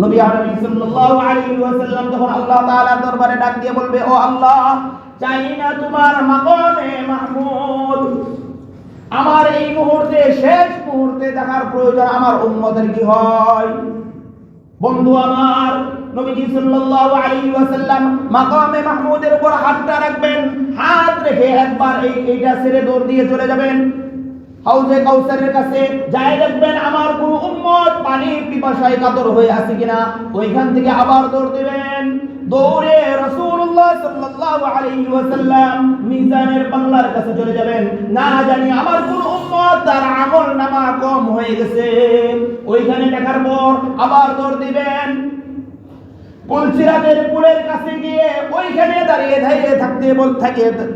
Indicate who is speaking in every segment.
Speaker 1: নবী সাল্লাল্লাহু আলাইহি ওয়াসাল্লাম যখন আল্লাহ তাআলার দরবারে ডাক দিয়ে বলবে, ও আল্লাহ, চাই না তোমার মাকামে মাহমুদ আমার এই মুহূর্তে, শেষ মুহূর্তে দেখার প্রয়োজন আমার উম্মতের কি হয়। বন্ধু আমার, নবীজি সাল্লাল্লাহু আলাইহি ওয়াসাল্লাম মাকামে মাহমুদের উপর হাতটা রাখবেন, হাত রেখে একবার এইটা ছেড়ে দৌড় দিয়ে চলে যাবেন হাউজে কাউসারের কাছে। যায় দেখবেন আমার কোন উম্মত পানির পিপাসায় কাতর হয়ে আছে কিনা, ওইখান থেকে আবার দৌড় দিবেন। দৌড়ে রাসূলুল্লাহ সাল্লাল্লাহু আলাইহি ওয়াসাল্লাম মিজানের পাল্লার কাছে চলে যাবেন। না জানি আমার কোন উম্মত তার আমল নামা কম হয়ে গেছে, ওইখানে দেখার পর আবার দৌড় দিবেন। পুলসিরাতের পুলের কাছে গিয়ে ওইখানে দাঁড়িয়ে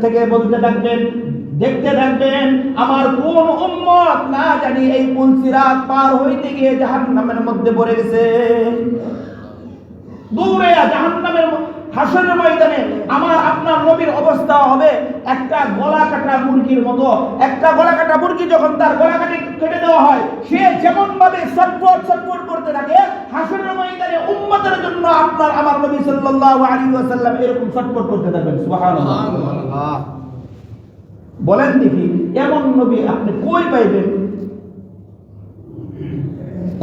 Speaker 1: থেকে বলতে থাকবেন, দেখতে থাকবেন আমার কোন উম্মত না জানি এই পুলসিরাত পার হইতে গিয়ে জাহান্নামের মধ্যে পড়ে গেছে। দূরে জাহান্নামের হাসরের ময়দানে আমার আপনার নবীর অবস্থা হবে একটা গলা কাটা মুরগির মতো। একটা গলা কাটা মুরগি যখন তার গলা কেটে দেওয়া হয়, সে যেমন ভাবে ছটফট করতে থাকে, হাসরের ময়দানে উম্মতের জন্য আপনার আমার নবী সাল্লাল্লাহু আলাইহি ওয়াসাল্লাম এরকম ছটফট করতে থাকবেন। সুবহানাল্লাহ। বলেন দেখি, এমন নবী আপনি কই পাইবেন?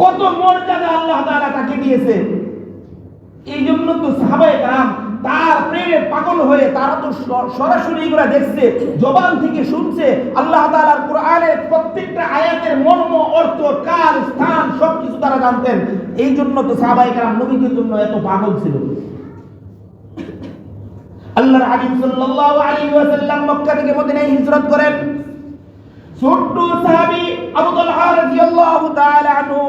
Speaker 1: কত মর্যাদা আল্লাহ তাআলা তাকে দিয়েছে। এই জন্য তো সাহাবায়ে কেরাম তার প্রেমে পাগল হয়ে, তারা তো সরাসরি এগুলা দেখছে, জবান থেকে শুনছে, আল্লাহ তাআলার কোরআনের প্রত্যেকটা আয়াতের মর্ম, অর্থ, কাল, স্থান সবকিছু তারা জানতেন। এই জন্য তো সাহাবায়ে কেরাম নবীর জন্য এত পাগল ছিল। আল্লাহর হাবিব সাল্লাল্লাহু আলাইহি ওয়াসাল্লাম মক্কা থেকে মদিনায় হিজরত করেন। ছোট্ট সাহাবী আবু তালহা রাদিয়াল্লাহু তাআলা আনহু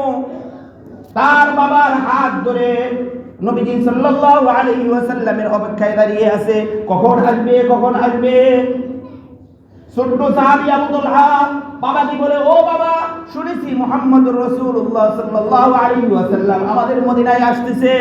Speaker 1: তার বাবার হাত ধরে নবীজি সাল্লাল্লাহু আলাইহি ওয়াসাল্লামের অপেক্ষায় দাঁড়িয়ে আছে, কখন আসবে। ছোট্ট সাহাবী আবু তালহা বাবাকে বলে, ও বাবা, শুনেছি মুহাম্মদুর রাসূলুল্লাহ সাল্লাল্লাহু আলাইহি ওয়াসাল্লাম আমাদের মদিনায় আসতেছে,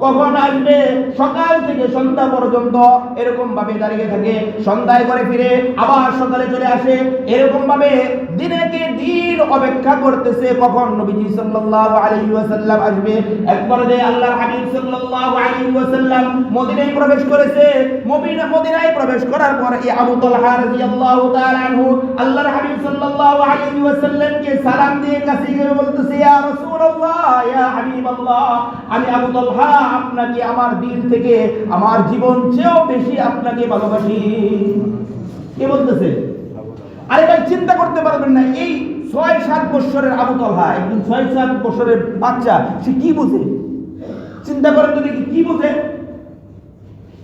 Speaker 1: কখন আসবে? সকাল থেকে সন্ধ্যা পর্যন্ত এরকম ভাবে দাঁড়িয়ে থাকে। সন্ধ্যায় করে ফিরে আবার সকালে চলে আসে। এরকম ভাবে দিনকে দিন অপেক্ষা করতেছে কখন নবীজি সাল্লাল্লাহু আলাইহি ওয়াসাল্লাম আসবে। একবার যে আল্লাহর হাবিব সাল্লাল্লাহু আলাইহি ওয়াসাল্লাম মদিনায় প্রবেশ করেছে। মদিনায় প্রবেশ করার পর এই আবু তালহা রাদিয়াল্লাহু তাআলা আনহু আল্লাহর হাবিব সাল্লাল্লাহু আলাইহি ওয়াসাল্লামকে সালাম দিয়ে কাছে গিয়ে বলতেছে, ইয়া রাসূলুল্লাহ, ইয়া হাবিবাল্লাহ, আমি আবু তালহা আপনাকে আমার দিল থেকে, আমার জীবন চেয়েও বেশি আপনাকে ভালোবাসি। কে বলতেছে? আরে ভাই, চিন্তা করতে পারবেন না, এই ৬-৭ বছরের আবু তালহা, একজন ৬-৭ বছরের বাচ্চা, সে কি বুঝে? চিন্তা করেন তো দেখি, কি বুঝে?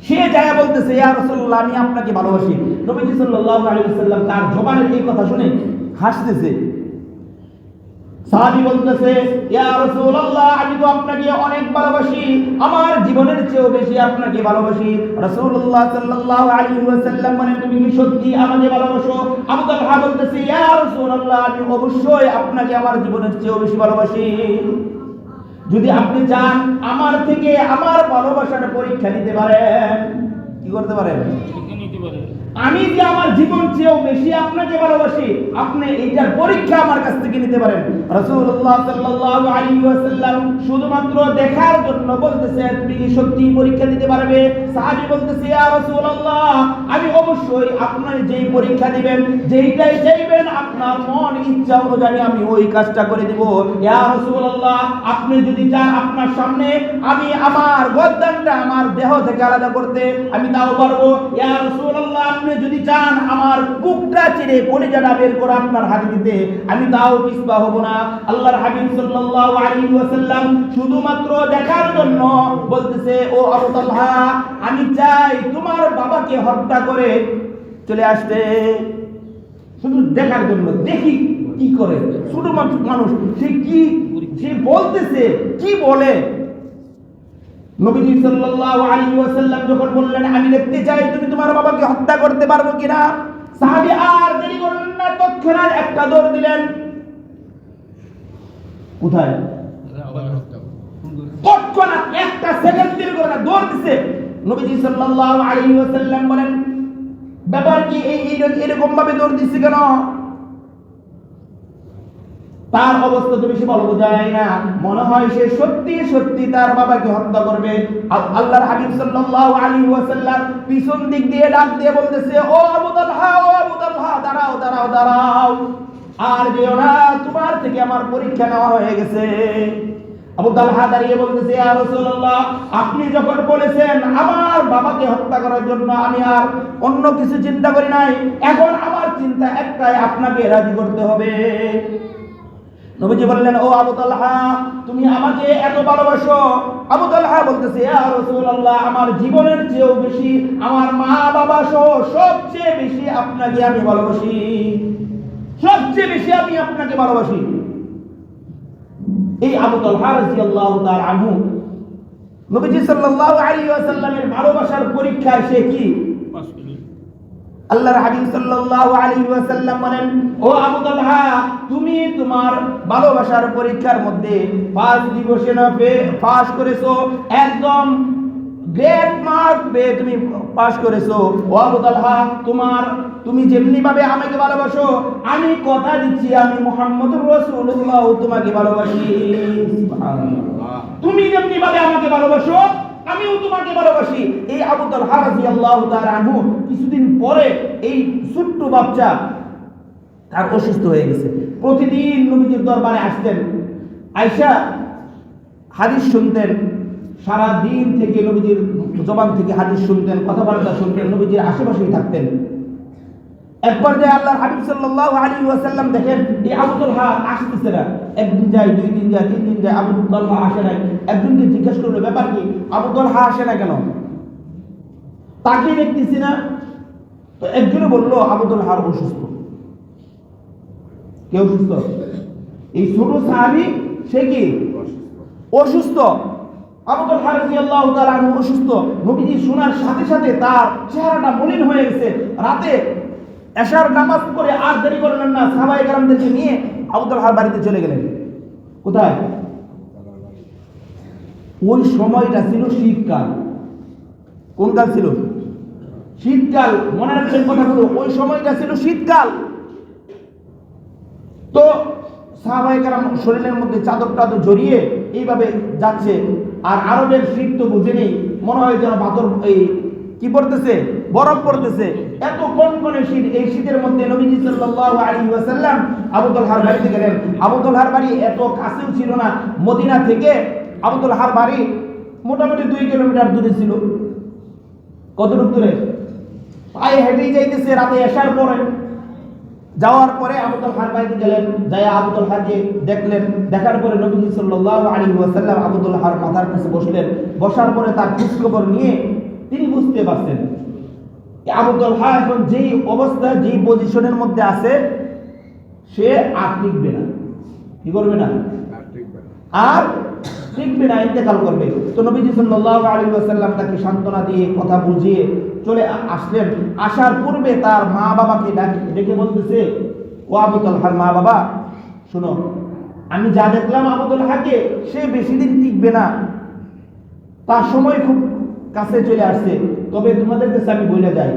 Speaker 1: সে যায় বলতেছে, ইয়া রাসূলুল্লাহ, আমি আপনাকে ভালোবাসি। নবীজি সাল্লাল্লাহু আলাইহি ওয়াসাল্লাম তার জবানের এই কথা শুনে হাসতেছে। সাহাবী বলতেছে, ইয়া রাসূলুল্লাহ, আমি তো আপনাকে অনেক ভালোবাসি, আমার জীবনের চেয়েও বেশি আপনাকে ভালোবাসি। রাসূলুল্লাহ সাল্লাল্লাহু আলাইহি ওয়াসাল্লাম বলেন, তুমি কি সত্যি আমাকে ভালোবাসো? আবু তালহা বলতেছে, ইয়া রাসূলুল্লাহ, আমি অবশ্যই আপনাকে আমার জীবনের চেয়েও বেশি ভালোবাসি। যদি আপনি চান আমার থেকে আমার ভালোবাসাটা পরীক্ষা নিতে পারেন। কি করতে পারেন? আমি যে আমার জীবন চেয়েও বেশি আপনাকে ভালোবাসি, আপনি এইটার পরীক্ষা আমার কাছ থেকে নিতে পারেন। রাসূলুল্লাহ সাল্লাল্লাহু আলাইহি ওয়াসাল্লাম শুধুমাত্র দেখার জন্য বলতেছে, তুমি কি সত্যি পরীক্ষা দিতে পারবে? সাহাবী বলতেছে, ইয়া রাসূলুল্লাহ, আমি অবশ্যই আপনার যেই পরীক্ষা দিবেন, যেইটাই চাইবেন আপনার মন ইচ্ছা অনুযায়ী আমি ওই কাজটা করে দিব। ইয়া রাসূলুল্লাহ, আপনি যদি চান আপনার সামনে আমি আমার গর্দানটা আমার দেহ থেকে আলাদা করতে, আমি তাও পারবো। ইয়া রাসূলুল্লাহ, আপনি যদি চান আমার বুকটা চিরে কলিজাটা বের করে আপনার হাতে দিতে, আমি তাও পিছপা হব না। আল্লাহর হাবিব সাল্লাল্লাহু আলাইহি ওয়াসাল্লাম শুধুমাত্র দেখার জন্য বলতেছে, ও আবু তালহা, আমি চাই তোমার বাবাকে হত্যা করে চলে আসতে, শুধু দেখার জন্য, দেখি কি করে। শুধুমাত্র মানুষ, সে বলতেছে, কি বলে। নবীজি সাল্লাল্লাহু আলাইহি ওয়াসাল্লাম যখন বললেন, আমি দেখতে চাই তুমি তোমার বাবাকে হত্যা করতে পারবে কিনা, সাহাবী আর দেরি করলেন না, তৎক্ষণাৎ একটা দৌড় দিলেন। কোথায়? তৎক্ষণাৎ একটা সেকেন্ড দেরি করে না, দৌড় দিছে। নবীজি সাল্লাল্লাহু আলাইহি ওয়াসাল্লাম বলেন, ব্যাপার কি? এরকম ভাবে দৌড় দিছে কেন? তার অবস্থা তো বেশি ভালো বোঝায় না, মনে হয় সে সত্যি সত্যি তার বাবাকে হত্যা করবে। আল্লাহর হাবিব সাল্লাল্লাহু আলাইহি ওয়াসাল্লাম পিছন দিক দিয়ে ডাক দিয়ে বলতেছে, ও আবু তালহা, ও আবু তালহা, দাঁড়াও দাঁড়াও দাঁড়াও, আর যেও না, তোমার থেকে আমার পরীক্ষা নেওয়া হয়ে গেছে। আবু তালহা দাঁড়িয়ে বলতেছে, ইয়া রাসূলুল্লাহ, আপনি যখন বলেছেন আমার বাবাকে হত্যা করার জন্য, আমি আর অন্য কিছু চিন্তা করি নাই, এখন আমার চিন্তা একটাই, আপনাকে রাজি করতে হবে। নবীজি বললেন, ও আবু তালহা, তুমি আমাকে এত ভালোবাসো? আবু তালহা বলতেছে, ইয়া রাসূলুল্লাহ, আমার জীবনের চেয়েও বেশি, আমার মা বাবা সহ সবচেয়ে বেশি আপনাকে আমি ভালোবাসি, সবচেয়ে বেশি আমি আপনাকে ভালোবাসি। এই আবু তালহা রাদিয়াল্লাহু তাআলা আনহু নবীজি সাল্লাল্লাহু আলাইহি ওয়াসাল্লামের ভালোবাসার পরীক্ষায় সে কি পাস করল। আল্লাহর হাবিব সাল্লাল্লাহু আলাইহি ওয়াসাল্লাম বলেন, ও আবু তালহা, তুমি তোমার ভালোবাসার পরীক্ষার মধ্যে ফার্স্ট ডিভিশনে পাস করেছো, একদম গ্রেট মার্ক পেয়ে তুমি পাস করেছো। ও আবু তালহা, তুমি যেমনি ভাবে আমাকে ভালোবাসো, আমি কথা দিচ্ছি আমি মুহাম্মদুর রাসূলুল্লাহ তোমাকে ভালোবাসি। সুবহানাল্লাহ। তুমি যেমনি ভাবে আমাকে ভালোবাসো, আমিও তোমাকে ভালোবাসি। এই আবু তালহা রাদিয়াল্লাহু তাআলা আনহু কিছুদিন পরে এই ছোট্ট বাচ্চা তার অসুস্থ হয়ে গেছে। প্রতিদিন নবীজির দরবারে আসতেন, আয়েশা হাদিস শুনতেন, সারা দিন থেকে নবীজির জবান থেকে হাদিস শুনতেন, কথাবার্তা শুনতেন, নবীজির আশেপাশেই থাকতেন। একবার যে আল্লাহর হাবিব সাল্লাল্লাহু আলাইহি ওয়াসাল্লাম দেখেন এই আবু তালহা আসতেছে না, একদিন যায়, দুই দিন যায়, তিন দিন যায়, আবু তালহা আসে না। একজনকে জিজ্ঞাসা করলো, ব্যাপার কি, আবু তালহা আসে না কেন, তাকে দেখতেছি না? তো একজনে বলল, আবু তালহা অসুস্থ। কে অসুস্থ? এই ছোট সাহাবী, সে কি অসুস্থ। আবু তালহা রাদিয়াল্লাহু তাআলা আনহু অসুস্থ। নবীজি শোনার সাথে সাথে তার চেহারাটা মলিন হয়ে গেছে। রাতে এশার নামাজ পড়ে আর দেরি করলেন না, সাহাবায়ে কেরামদেরকে নিয়ে আবু তালহার বাড়িতে চলে গেলেন। কোথায়? ওই সময়টা ছিল শীতকাল। কোন কাল ছিল? শীতকাল। মনে রাখবেন কথাগুলো, ওই সময়টা ছিল শীতকাল। তো সাহাবায়ে কেরাম শরীরের মধ্যে চাদর টাদর জড়িয়ে এইভাবে যাচ্ছে, আর আরবের শীত তো বুঝে নেই, মনে হয় যেন পাথর এই কি পড়তেছে, বরফ পড়তেছে, এত কনকনে শীত। এই শীতের মধ্যে নবীজি সাল্লাল্লাহু আলাইহি ওয়াসাল্লাম আবু তালহার বাড়িতে গেলেন। আবু তালহার বাড়ি এত কাছেও ছিল না, মদিনা থেকে আবু তালহার বাড়ি মোটামুটি 2 কিলোমিটার দূরে ছিল। কতটুকু দূরে? পায়ে হেঁটেই যাইতেছে। রাতে এশার পরে যাওয়ার পরে আবু তালহার বাড়িতে গেলেন, যায়া আবু তালহাকে দেখলেন। দেখার পরে নবীজি সাল্লাল্লাহু আলাইহি ওয়াসাল্লাম আবু তালহার মাথার কাছে বসলেন। বসার পরে তার খোঁজখবর নিয়ে তিনি বুঝতে পারছেন আবু তালহা এখন যেই অবস্থা, যেই পজিশনের মধ্যে আছে, সে আর টিকবে না। কি করবে না? আর টিকবে না, ইন্তেকাল করবে। তো নবীজি সাল্লাল্লাহু আলাইহি ওয়াসাল্লাম তাকে সান্ত্বনা দিয়ে কথা বুঝিয়ে চলে আসলেন। আসার পূর্বে তার মা বাবাকে ডেকে বলতেছে, ও আবু তালহার মা বাবা, শোনো, আমি যা দেখলাম আবু তালহাকে, সে বেশি দিন টিকবে না, তার সময় খুব কাছে চলে আসছে। তবে তোমাদের কাছে আমি বলে যাই,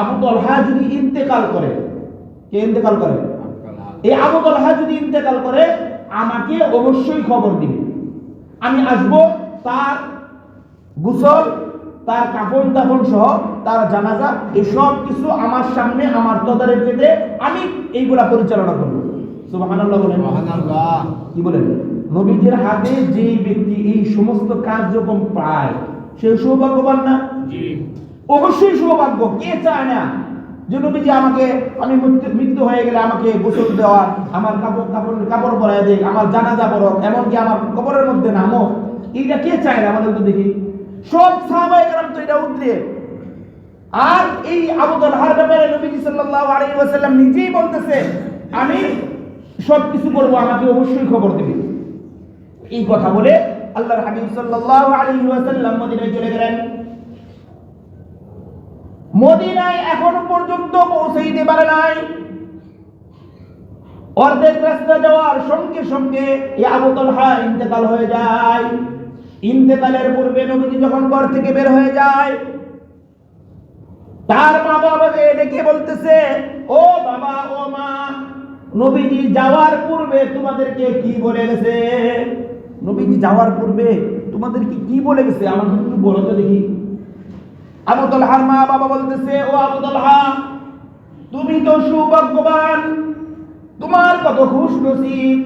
Speaker 1: আবু তালহা যদি ইন্তেকাল করে, কে ইন্তেকাল করে? এই আবু তালহা যদি ইন্তেকাল করে, আমাকে অবশ্যই খবর দিবে। আমি আসবো, তার গোসল, তার কাফন দাফন সহ তার জানাজা, এই সব কিছু আমার সামনে, আমার তদারকিতে আমি এইগুলা পরিচালনা করব। সুবহানাল্লাহ বলেন। সুবহানাল্লাহ। কি বলেন? নবীজির হাতে যেই ব্যক্তি এই সমস্ত কার্যক্রম পায়, সে সৌভাগ্যবান না? জি, অবশ্যই সৌভাগ্য। কে চায় না যে নবীজি আমাকে, আমি মৃত্যু হয়ে গেলে আমাকে গোসল দেওয়া, আমার কাপড় পরায় দেয়, আমার জানাজা পড়ক, এমনকি আমার কবরের মধ্যে নামো, এইটা কে চায় না? আমাদের তো দেখি সব সাহাবায়ে কেরাম তো এটা উদ্রে। আর এই আবু তালহার ব্যাপারে নবীজি সাল্লাল্লাহু আলাইহি ওয়াসাল্লাম নিজেই বলতেছে, আমি সব কিছু করব, আমাকে অবশ্যই খবর দিবে। এই কথা বলে আল্লাহর হাবিব সাল্লাল্লাহু আলাইহি ওয়াসাল্লাম মদিনায় চলে গেলেন। মদিনায় এখনো পর্যন্ত পৌঁছাইতে পারে নাই। অর্ধেক রাস্তা যাওয়ার সঙ্গে সঙ্গে এই আবু তালহা ইন্তেকাল হয়ে যায়। ইন্তেকালের পূর্বে নবীজি যখন ঘর থেকে বের হয়ে যায়, তার মা বাবাকে ডেকে বলতেছে, ও বাবা, ও মা, নবীজি যাওয়ার পূর্বে তোমাদেরকে কি বলে গেছে? নবীজি যাওয়ার পূর্বে তোমাদেরকে কি বলে গেছে আমাকে একটু বলো তো দেখি। আবু তালহার মা বাবা বলতেছে, ও আবু তালহা, তুমি তো সৌভাগ্যবান, তোমার কত খুশ নসিব।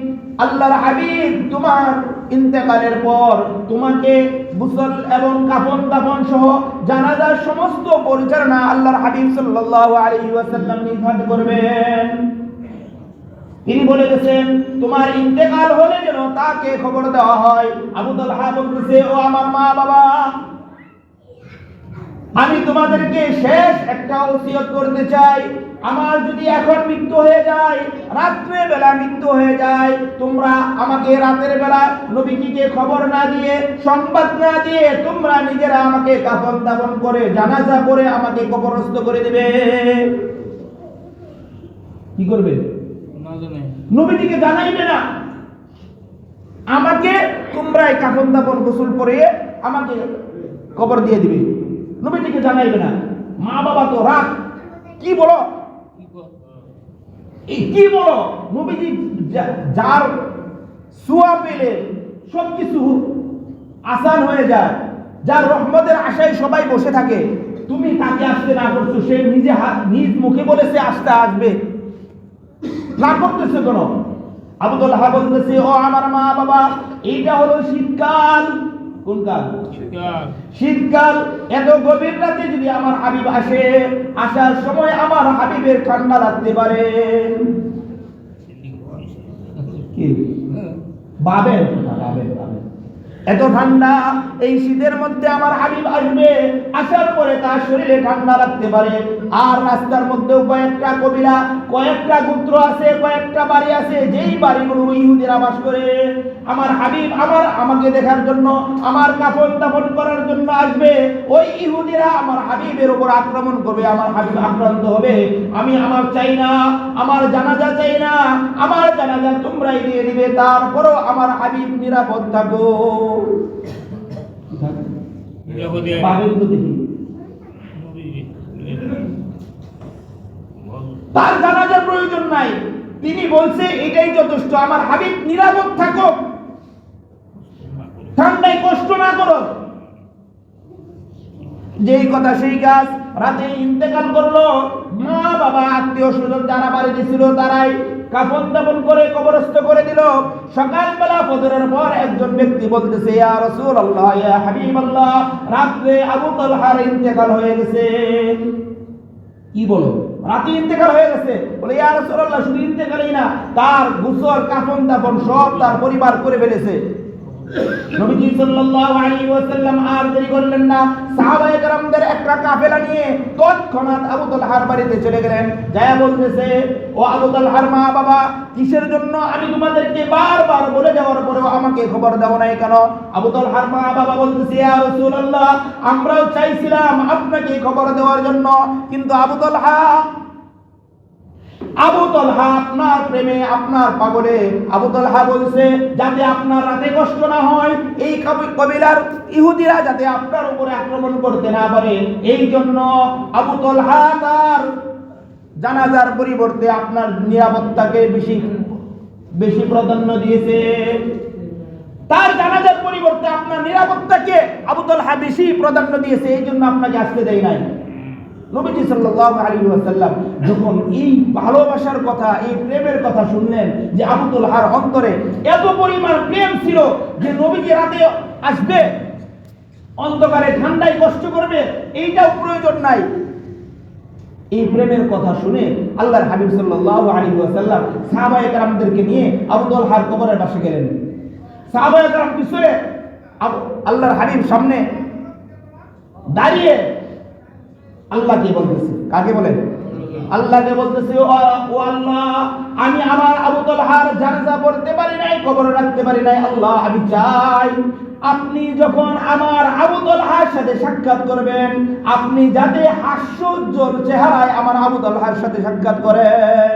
Speaker 1: আল্লাহর হাবিব তোমার ইন্তেকালের পর তোমাকে গোসল এবং কাফন দাফন সহ জানাজার সমস্ত পরিচালনা আল্লাহর হাবিব সাল্লাল্লাহু আলাইহি ওয়াসাল্লাম নিজ হাতে করবেন। তিনি বলে গেছেন তোমার ইন্তেকাল হলে যেন তাকে খবর দেওয়া হয়। আবু তালহা বলতেছে, ও আমার মা বাবা, আমি তোমাদেরকে শেষ একটা ওসিয়ত করতে চাই। আমার যদি এখন মৃত্যু হয়ে যায়, রাত্রে বেলা মৃত্যু হয়ে যায়, তোমরা আমাকে রাতের বেলা নবীজিকে খবর না দিয়ে, সংবাদ না দিয়ে তোমরা নিজেরা আমাকে কাফন দাফন করে জানাজা করে আমাকে কবরস্থ করে দিবে। কি করবে? নবীজিকে জানাইবে না, আমাকে তোমরাই কাফন দাফন গোসল করে আমাকে কবর দিয়ে দিবে, নবীজিকে জানাইবে না। মা বাবা তো রাগ, কি বলো কি বলো? নবীজি যার সুয়া পেলে সবকিছু আসান হয়ে যায়, যার রহমতের আশায় সবাই বসে থাকে, তুমি তাকে আসতে না করছো, সে নিজে নিজ মুখে বলেছে আসতে আসবে, না করতেছে কেন? আবু তালহা বলতেছে, ও আমার মা বাবা, এইটা হলো শীতকাল। কোন কাল? শীতকাল। এত গভীর রাতে যদি আমার হাবিব আসে, আসার সময় আমার হাবিবের ঠান্ডা লাগতে পারে। কি ভাবেন? এত ঠান্ডা এই শীতের মধ্যে আমার হাবিব আসবে, আসার পরে তার শরীরে ঠান্ডা লাগতে পারে। আর রাস্তার মধ্যেও কয়েকটা কবিলা, কয়েকটা গোত্র আছে, কয়েকটা বাড়ি আছে, যেই বাড়িগুলো ইহুদিরা বাস করে। আমার হাবিব আমাকে দেখার জন্য, আমার কাফন দাফন করার জন্য আসবে। ওই ইহুদিরা আমার হাবিবের উপর আক্রমণ করবে, আমার হাবিব আক্রান্ত হবে। আমি আমার চাই না, আমার জানাজা চাই না, আমার জানাজা তোমরাই দিয়ে দিবে, তারপরও আমার হাবিব নিরাপদ থাকো। তার জানাজার প্রয়োজন নাই, তিনি বলছে এটাই যথেষ্ট, আমার হাবিব নিরাপদ থাকো, ঠান্ডায় কষ্ট না করো। যেই কথা সেই কাজ। রাতে ইন্তেকাল করলো, মা বাবা আত্মীয় স্বজন যারা বাড়িতে ছিল তারাই কাফন দাফন করে কবরস্থ করে দিল। সকালবেলা ফজরের পর একজন ব্যক্তি বলতেছে, ইয়া রাসূলুল্লাহ, ইয়া হাবিবাল্লাহ, রাতে আবু তালহার ইন্তেকাল হয়ে গেছে। কি বলো? রাতে ইন্তেকাল হয়ে গেছে? বলে, ইয়া রাসূলুল্লাহ, শুধু ইন্তেকালই না, তার গোসল কাফন দাফন সব তার পরিবার করে ফেলেছে। নবীজি সাল্লাল্লাহু আলাইহি ওয়াসাল্লাম আর দেরি করলেন না, সাহাবায়ে কেরামদের একটা কাফেলা নিয়ে তৎক্ষণাৎ আবু তালহার বাড়িতে চলে গেলেন। যায় বলতেছে, ও আবু তালহার মা বাবা, কিসের জন্য আমি তোমাদেরকে বারবার বলে যাওয়ার পরেও আমাকে খবর দাও নাই কেন? আবু তালহার মা বাবা বলতেছে, ইয়া রাসূলুল্লাহ, আমরাও চাইছিলাম আপনাকে খবর দেওয়ার জন্য, কিন্তু আবু তালহা আপনার প্রেমে, আপনার পাগলে আবু তালহা বলছে যাতে আপনার রাতে কষ্ট না হয়, এই কবিলার ইহুদিরা যাতে আপনার উপরে আক্রমণ করতে না পারে, এই জন্য আবু তালহা তার জানাজার পরিবর্তে আপনার নিরাপত্তাকে বেশি প্রাধান্য দিয়েছে। তার জানাজার পরিবর্তে আপনার নিরাপত্তাকে আবু তালহা বেশি প্রাধান্য দিয়েছে, এই জন্য আপনাকে আসতে দেয় নাই। নবীজি সাল্লাল্লাহু আলাইহি ওয়াসাল্লাম যখন এই ভালোবাসার কথা, এই প্রেমের কথা শুনলেন, যে আবু তালহার অন্তরে এত পরিমাণ প্রেম ছিল যে নবীজি রাতে আসবে, অন্ধকারে ঠান্ডায় কষ্ট করবে, এইটাও প্রয়োজন নাই। এই প্রেমের কথা শুনে আল্লাহর হাবিব সাল্লাল্লাহু আলাইহি ওয়াসাল্লাম সাহাবায়ে কেরামদেরকে নিয়ে আবু তালহার কবরের পাশে গেলেন। সাহাবায়ে কেরাম পিছনে, আল্লাহর হাবিব সামনে দাঁড়িয়ে আল্লাহকে বলতেছে। কাকে বলে? আল্লাহকে বলতেছে, ও আল্লাহ, আমি আমার আবু তালহার জানাজা পড়তে পারি নাই, কবরে রাখতে পারি নাই। আল্লাহ, আমি চাই আপনি যখন আমার আবু তালহার সাথে সাক্ষাৎ করবেন, আপনি যাতে হাস্যোজ্জ্বল চেহারায় আমার আবু তালহার সাথে সাক্ষাৎ করেন।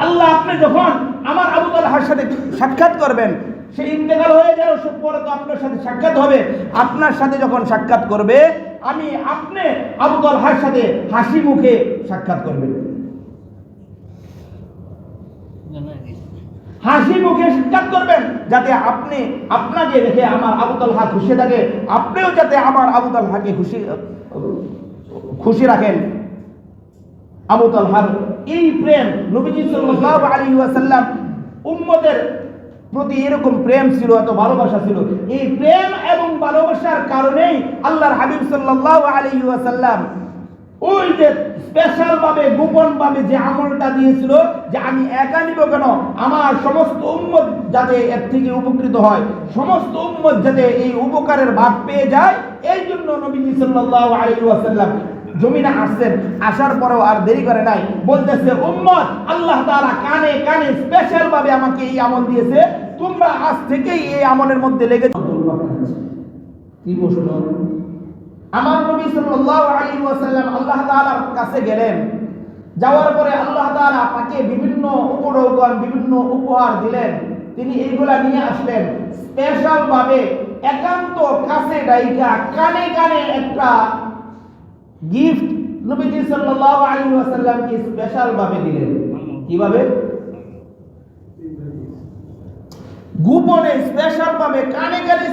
Speaker 1: আল্লাহ, আপনি যখন আমার আবু তালহার সাথে সাক্ষাৎ করবেন, সে ইন্তেকাল হয়ে যাওয়ার পরে তো আপনার সাথে সাক্ষাৎ হবে, আপনার সাথে যখন সাক্ষাৎ করবে, আপনি আবু তালহার সাথে হাসি মুখে সাক্ষাৎ করবেন। হাসি মুখে সাক্ষাৎ করবেন, যাতে আপনাকে দেখে আমার আবু তালহা খুশি থাকে, আপনিও যাতে আমার আবু তালহাকে খুশি রাখেন। আবু তালহার এই প্রেম, নবীজি সাল্লাল্লাহু আলাইহি ওয়াসাল্লাম উম্মতের প্রতি এরকম প্রেম ছিল, এত ভালোবাসা ছিল। এই প্রেম এবং ভালোবাসার কারণেই আল্লাহর হাবিব সাল্লাল্লাহু আলাইহি ওয়াসাল্লাম ওই যে স্পেশাল ভাবে, গোপন ভাবে যে আমলটা দিয়েছিল, যে আমি একা নিব কেন, আমার সমস্ত উম্মত যাতে এর থেকে উপকৃত হয়, সমস্ত উম্মত যাতে এই উপকারের ভাগ পেয়ে যায়, এই জন্য নবী সাল্লাল্লাহু আলাইহি ওয়াসাল্লাম জমিনে আসছেন। আসার পরেও আর দেরি করে নাই, বলতেছে উম্মত, আল্লাহ তাআলা কানে কানে স্পেশাল ভাবে আমাকে এই আমল দিয়েছে, তোমরা আজ থেকেই এই আমলের মধ্যে লেগে যাও। কি প্রশ্ন? আমার নবী সাল্লাল্লাহু আলাইহি ওয়াসাল্লাম আল্লাহ তাআলার কাছে গেলেন, যাওয়ার পরে আল্লাহ তাআলা তাকে বিভিন্ন উপঢৌকন, বিভিন্ন উপহার দিলেন। তিনি এইগুলা নিয়ে আসলেন স্পেশাল ভাবে, একান্ত কাছে ডাইকা কানে কানে একটা গিফট নবীজি সাল্লাল্লাহু আলাইহি ওয়াসাল্লামকে স্পেশাল ভাবে দিলেন। কিভাবে? গোপনে স্পেশাল ভাবে কানে কানে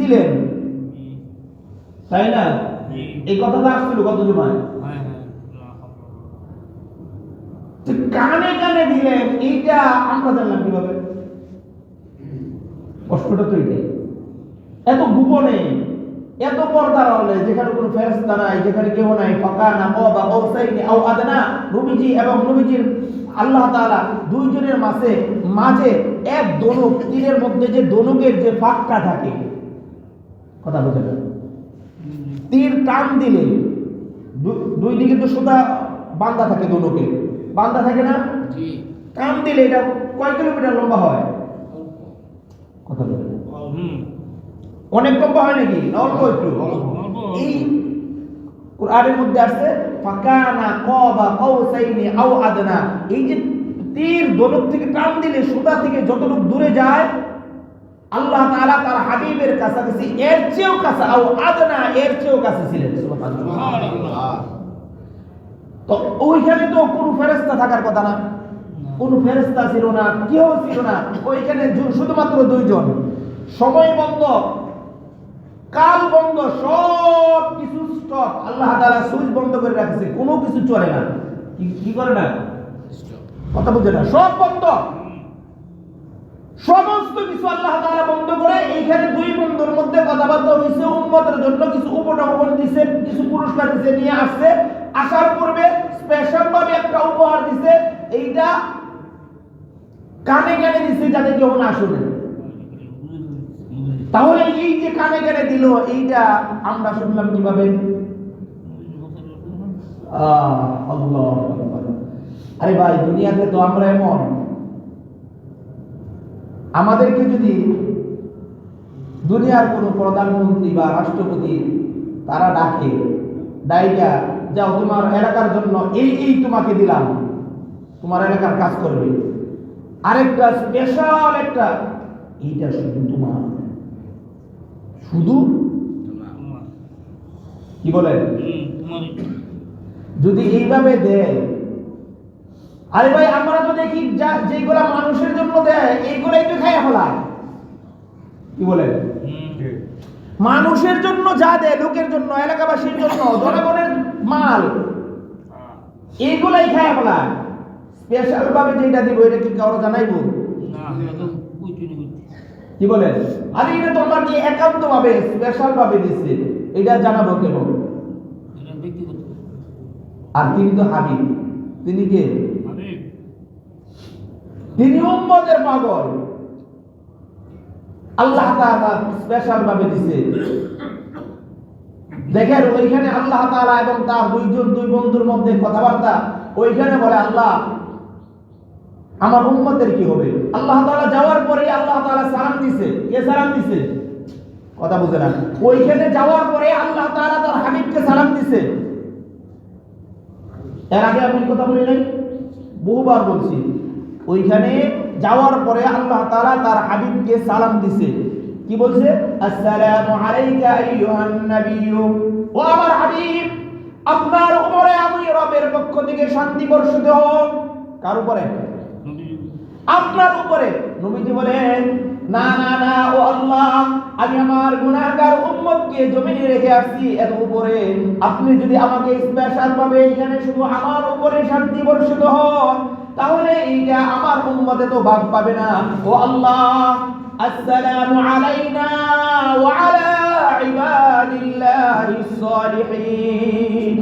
Speaker 1: দিলেন, তাই না? এই কথাটা আসছিল কত জমায়, কানে কানে দিলেন। এইটা আমরা জানলাম কিভাবে? কষ্টটা তো এটাই, এত গোপনে, এত পর্দার আড়ালে, যেখানে কোনো ফেরেশতা নাই, যেখানে কেউ নাই, ফাকানা কাবা কাউসাইনি আও আদনা, নবীজি এবং নবীজির আল্লাহ তাআলা দুইজনের মাঝে এক দনুক, তীরের মধ্যে যে দনুকের যে ফাঁকটা থাকে, কথা বুঝে না? তীর টান দিলে দুই দিকে তো সোজা বান্দা থাকে, দনুকে বান্দা থাকে না? টান দিলে এটা কয় কিলোমিটার লম্বা হয়? কথা বলে অনেক লম্বা হয় নাকি? অল্প একটু। এই কুরআনের মধ্যে আছে ফাকানা কাবা কাউসাইনি আও আদনা, এই যে তীর দনুক থেকে টান দিলে সোজা থেকে যতটুকু দূরে যায়, আল্লাহ তাআলা তার হাবিবের কাছাকাছি এর চেয়েও কাছে, আও আদনা এর চেয়েও কাছে ছিলেন। সুবহানাল্লাহ। তো ওইখানে তো কোনো ফেরেশতা থাকার কথা না, কোনো ফেরেশতা ছিল না, কেউ ছিল না, ওইখানে শুধুমাত্র দুইজন। সময় বন্ধ, কাল বন্ধ, সব কিছু স্টপ। আল্লাহ তাআলা সুইচ বন্ধ করে রাখছে, কোনো কিছু চলে না। কি করে না? কথা বুঝে না? সব বন্ধ, সমস্ত কিছু আল্লাহ তাআলা বন্ধ করে এইখানে দুই বন্ধুর মধ্যে কথাবার্তা হয়েছে, উম্মতের জন্য কিছু উপঢৌকন দিছে, কিছু পুরস্কার দিছে, নিয়ে আসছে। আসার পূর্বে স্পেশাল ভাবে একটা উপহার দিছে, এইটা কানে কানে দিছে যাতে কেউ না শুনে। তাহলে এই যে কানে কানে দিল, এইটা আমরা শুনলাম কিভাবে? আল্লাহ। আরে ভাই, দুনিয়াতে তো আমরা এমন, আমাদেরকে যদি দুনিয়ার কোনো প্রধানমন্ত্রী বা রাষ্ট্রপতি তারা ডাইকা, যাও তোমার এলাকার জন্য এই তোমাকে দিলাম, তোমার এলাকার কাজ করবে, আরেকটা স্পেশাল একটা, এইটা শুধু তোমার, শুধু কি বলেন, যদি এইভাবে দেয়। আরে ভাই, আমরা তো দেখি যেগুলা মানুষের জন্য দেয় এইগুলাই তো খাইয়া ফেলায়। কি বলেন? মানুষের জন্য যা দেয়, লোকের জন্য, এলাকাবাসীর জন্য, জনগণের মাল, এইগুলাই খাইয়া ফেলায়। স্পেশাল ভাবে যেটা দিব, এটা কি কারো জানাইবো? কি বলেন? আরে এটা তো আমাকে একান্ত ভাবে স্পেশাল ভাবে দিচ্ছে, এটা জানাবো কেন? আর তিনি তো হাবিব, তিনি কে? তিনি উম্মতের পাগল, আল্লাহ তাআলা স্পেশাল ভাবে দিছে। দেখেন ওইখানে আল্লাহ তাআলা এবং তার দুই বন্ধুর মধ্যে কথাবার্তা, ওইখানে বলে আল্লাহ আমার উম্মতের কি হবে? আল্লাহ তাআলা যাওয়ার পরে আল্লাহ তাআলা সালাম দিছে। কে সালাম দিছে? কথা বুঝে না? ওইখানে যাওয়ার পরে আল্লাহ তাআলা তার হাবিবকে সালাম দিছে। এর আগে আমি কথা বলি নাই, বহুবার বলছি। ওইখানে যাওয়ার পরে আল্লাহ তাআলা তার হাবিবকে সালাম দিছে। কি বলছে? আসসালামু আলাইকা আইয়ুহান নাবিয়্যু, ও আমার হাবিব, আপনার উপরে আমি রবের পক্ষ থেকে শান্তি বর্ষিত হোক। কার উপরে? আপনার উপরে। নবীজি বলেন, না না না ও আল্লাহ, আমি আমার গুনাহগার উম্মতকে জমিনে রেখে আসছি এত উপরে, আপনি যদি আমাকে স্পেশাল ভাবে এখানে শুধু আমার উপরে শান্তি বর্ষিত হন, তাহলে এইটা আমার উম্মতে তো ভাগ পাবে না। ও আল্লাহ, আসসালামু আলাইনা ওয়া আলা ইবাদিল্লাহিস সালিহিন।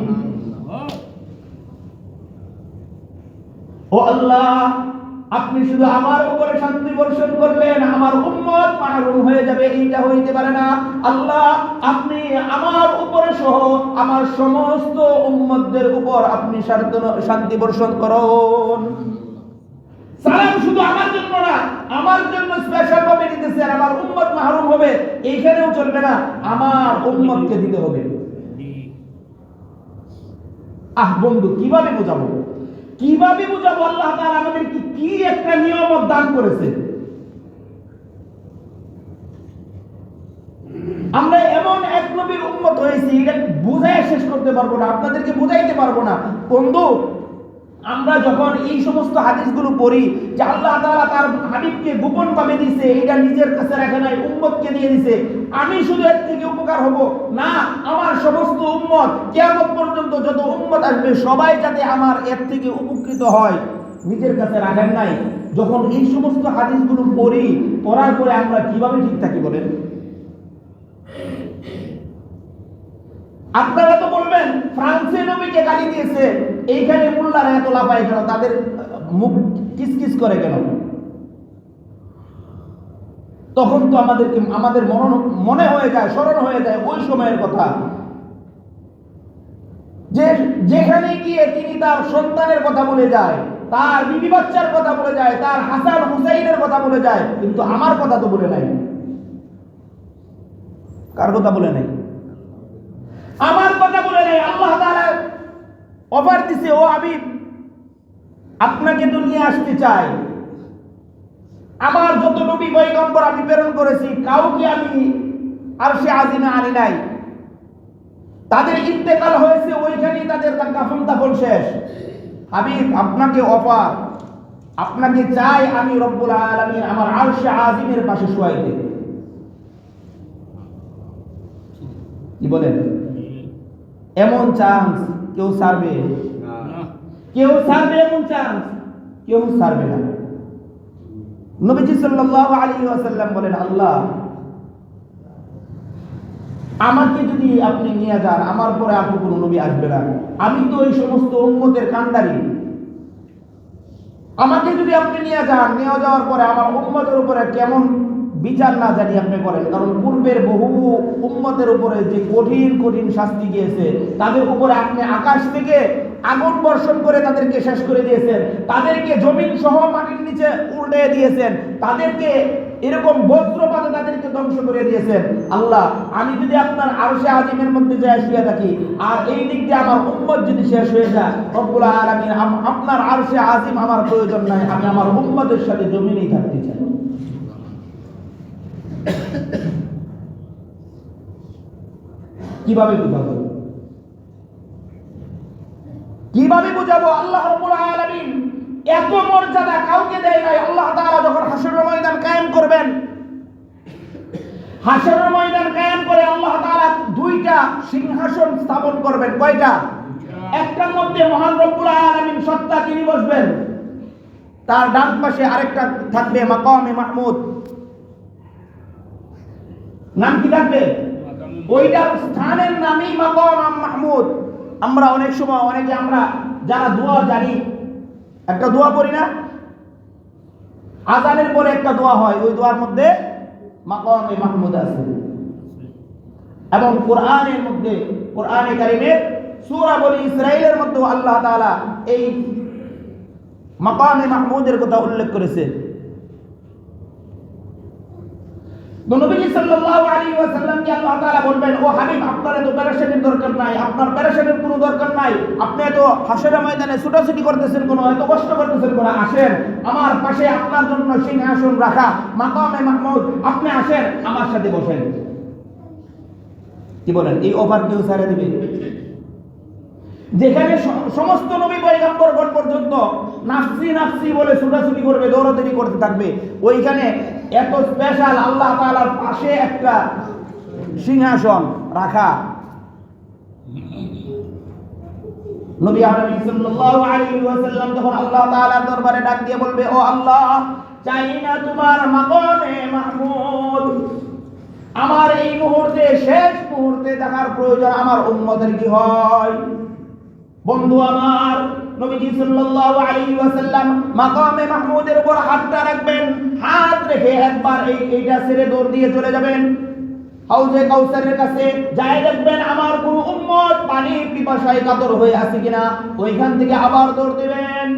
Speaker 1: ও আল্লাহ, আপনি শুধু আমার উপরে শান্তি বর্ষণ করবেন, আমার উম্মত মাহরুম হয়ে যাবে, এইটা হইতে পারে না। আল্লাহ, আপনি আমার উপরে সহ আমার সমস্ত উম্মতদের উপর আপনি শান্তি বর্ষণ করুন। সালাম শুধু আমার জন্য না, আমার জন্য স্পেশাল ভাবে দিতেছে, আর আমার উম্মত মাহরুম হবে এইখানেও চলবে না, আমার উম্মতকে দিতে হবে। বন্ধু, কিভাবে বোঝাবো? কিভাবে বুঝাবো আল্লাহ তাআলা আমাদেরকে কি একটা নিয়ামত দান করেছে? আমরা এমন এক নবীর উম্মত হয়েছি, এটা বুঝায় শেষ করতে পারবো না, আপনাদেরকে বুঝাইতে পারবো না। বন্ধু, আমরা যখন এই সমস্ত হাদিসগুলো পড়ি যে আল্লাহ তাআলা তার হাবিবকে গোপন ভাবে দিয়েছে, এটা নিজের কাছে রাখে নাই, উম্মতকে দিয়ে দিয়েছে, আমি শুধু এর থেকে উপকার হব না, আমার সমস্ত উম্মত কিয়ামত পর্যন্ত যত উম্মত আসবে সবাই যাতে আমার এর থেকে উপকৃত হয়, নিজের কাছে রাখেন নাই। যখন এই সমস্ত হাদিসগুলো পড়ি, পড়ার পরে আমরা কিভাবে ঠিক থাকি বলেন? আপনারা তো বলবেন ফ্রান্সে নবীকে গালি দিয়েছে, এইখানে মোল্লারা এত লাফায় কেন, তাদের মুখ কিসকিস করে কেন? তখন তো আমাদের মনে হয়ে যায়, স্মরণ হয়ে যায় ওই সময়ের কথা, যে যেখানে গিয়ে তিনি তার সন্তানের কথা বলে যায়, তার বিবি বাচ্চার কথা বলে যায়, তার হাসান হুসাইনের কথা বলে যায়, কিন্তু আমার কথা তো বলে নাই। কার কথা বলে নাই? আমার কথা বলে নাই। আল্লাহ তাআলা অফার দিছে, ও হাবিব, আপনাকে তো নিয়ে আসতে চাই, আমার যত নবী পয়গম্বর আমি প্রেরণ করেছি কাউকে আমি আরশে আজিমে আনি নাই, তাদের ইন্তেকাল হয়েছে ওইখানেই তাদের কাফন দাফন শেষ। হাবিব, আপনাকে অফার, আপনাকে চাই আমি রব্বুল আলামিন আমার আরশে আজিমের পাশে শুয়াই দেব। কি বলেন? এমন চান্স কেউ ছাড়বে? কেউ ছাড়বে? এমন চান্স কেউ ছাড়বে না। নবীজি সাল্লাল্লাহু আলাইহি ওয়াসাল্লাম বলেন, আল্লাহ, আমাকে যদি আপনি নিয়ে যান, আমার পরে আর কোনো নবী আসবে না, আমি তো এই সমস্ত উম্মতের কান্ডারি, আমাকে যদি আপনি নিয়ে যান, নিয়ে যাওয়ার পরে আমার উম্মতের উপরে কেমন বিচার না জানি আপনি করেন, কারণ পূর্বের বহু উম্মতের উপরে যে কঠিন কঠিন শাস্তি গিয়েছে, তাদের উপরে আপনি আকাশ থেকে আগুন বর্ষণ করে তাদেরকে শেষ করে দিয়েছেন, তাদেরকে জমিন সহ মাটির নিচে উল্টে দিয়েছেন, তাদেরকে এরকম বজ্রপাতে তাদেরকে ধ্বংস করে দিয়েছেন। আল্লাহ, আমি যদি আপনার আরশে আজিমের মধ্যে যায় শুয়ে থাকি, আর এই দিক দিয়ে আমার উম্মত যদি শেষ হয়ে যায়, রব্বুল আলামিন, আপনার আরশে আজিম আমার প্রয়োজন নাই, আমি আমার উম্মতের সাথে জমিনেই থাকতে চাই। কিভাবে বুঝাবো? কিভাবে বুঝাবো? আল্লাহ রাব্বুল আলামিন এত মর্যাদা কাউকে দেয় নাই। আল্লাহ তাআলা যখন হাশরের ময়দান কায়েম করবেন, হাশরের ময়দান কায়েম করে আল্লাহ তাআলা দুইটা সিংহাসন স্থাপন করবেন। কয়টা? একটার মধ্যে মহান রব্বুল আলামিন সত্তা তিনি বসবেন, তার ডান পাশে আরেকটা থাকবে মাকামে মাহমুদ। নাম কি থাকবে? ওইটা স্থানের নামই মাকাম মাহমুদ। আমরা অনেক সময় অনেকে আমরা যারা দোয়া জানি, একটা দোয়া পড়ি না, আযানের পরে একটা দোয়া হয়, ওই দোয়ার মধ্যে মাকামে মাহমুদ আছে। এবং কোরআনের মধ্যে, কোরআনে কারীমের সূরা বনী ইসরাঈলের মধ্যে আল্লাহ তাআলা এই মাকামে মাহমুদের কথা উল্লেখ করেছে। নবী সাল্লাল্লাহু আলাইহি ওয়াসাল্লামকে আল্লাহ তাআলা বলবেন, ও হাবিব, আপনার তো পেরেশানির দরকার নাই, আপনার পেরেশানির কোনো দরকার নাই, আপনি তো হাশরের ময়দানে ছুটাছুটি করতেছেন কোনো, এত কষ্ট করতেছেন কোনো, আসেন আমার পাশে, আপনার জন্য সিংহাসন রাখা মাকামে মাহমুদ, আপনি আসেন আমার সাথে বসেন। কি বলেন? এই অফার কেউ ছেড়ে দিবে? যেখানে সমস্ত নবী পয়গম্বরগণ পর্যন্ত নাফসি নাফসি বলে ছুটাছুটি করবে, দৌড়াদৌড়ি করতে থাকবে, ওইখানে এত স্পেশাল আল্লাহ তাআলার পাশে একটা সিংহাসন রাখা। নবী সাল্লাল্লাহু আলাইহি ওয়াসাল্লাম যখন আল্লাহ তাআলার দরবারে ডাক দিয়ে বলবে, ও আল্লাহ, চাই না তোমার মাকামে মাহমুদ, আমার এই মুহূর্তে, শেষ মুহূর্তে দেখার প্রয়োজন আমার উম্মতের কি হয়। বন্ধু আমার, নবীজি সাল্লাল্লাহু আলাইহি ওয়াসাল্লাম মাকামে মাহমুদের উপর হাতটা রাখবেন, হাত রেখে একবার এইটা ছেড়ে দৌড় দিয়ে চলে যাবেন হাউজে কাউসারের কাছে, যায় দেখবেন আমার কোন উম্মত পানির পিপাসায় কাতর হয়ে আছে কিনা, ওইখান থেকে আবার দৌড় দিবেন।